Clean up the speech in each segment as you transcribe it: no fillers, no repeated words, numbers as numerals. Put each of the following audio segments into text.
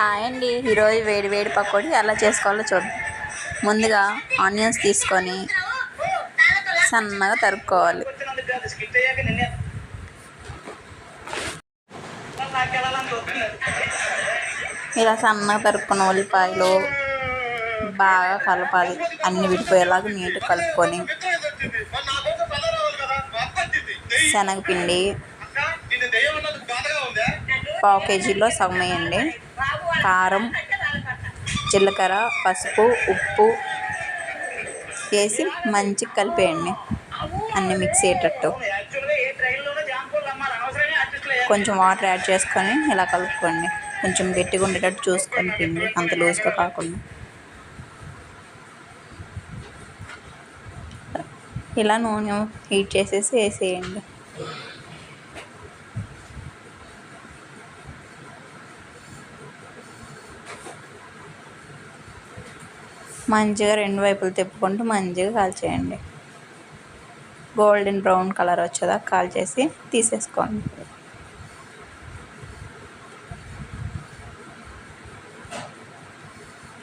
Hi అండి. ఈరోజు వేడి వేడి పకోడీ ఎలా చేసుకోవాలో చూద్దాం. ముందుగా ఆనియన్స్ తీసుకొని సన్నగా తరుక్కోవాలి. ఇలా సన్నగా తరుక్కున్న ఉల్లిపాయలు బాగా కలపాలి. అన్ని విడిపోయేలాగా నీట్గా కలుపుకొని శనగపిండి పావు కేజీలో సగం వేయండి. కారం, జీలకర్ర, పసుపు, ఉప్పు వేసి మంచిగా కలిపేయండి. అన్నీ మిక్స్ అయ్యేటట్టు కొంచెం వాటర్ యాడ్ చేసుకొని ఇలా కలుపుకోండి. కొంచెం గట్టిగా ఉండేటట్టు చూసుకొని పిండి, అంత లూజ్గా కాకుండా. ఇలా నూనె హీట్ చేసేసి వేసేయండి. మంచిగా రెండు వైపులు తిప్పుకుంటూ మంచిగా కాల్చేయండి. గోల్డెన్ బ్రౌన్ కలర్ వచ్చేదాకా కాల్చేసి తీసేసుకోండి.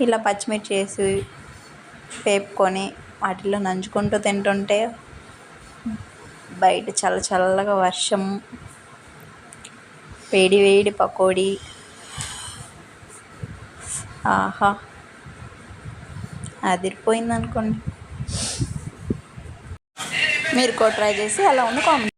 ఇలా పచ్చిమిర్చి వేసి వేపుకొని వాటిలో నంచుకుంటూ తింటుంటే బయట చల్ల చల్లగా వర్షం, వేడి వేడి పకోడీ, ఆహా అదిరిపోయింది అనుకోండి. మీరు కూడా ట్రై చేసి అలా ఉన్న కామెంట్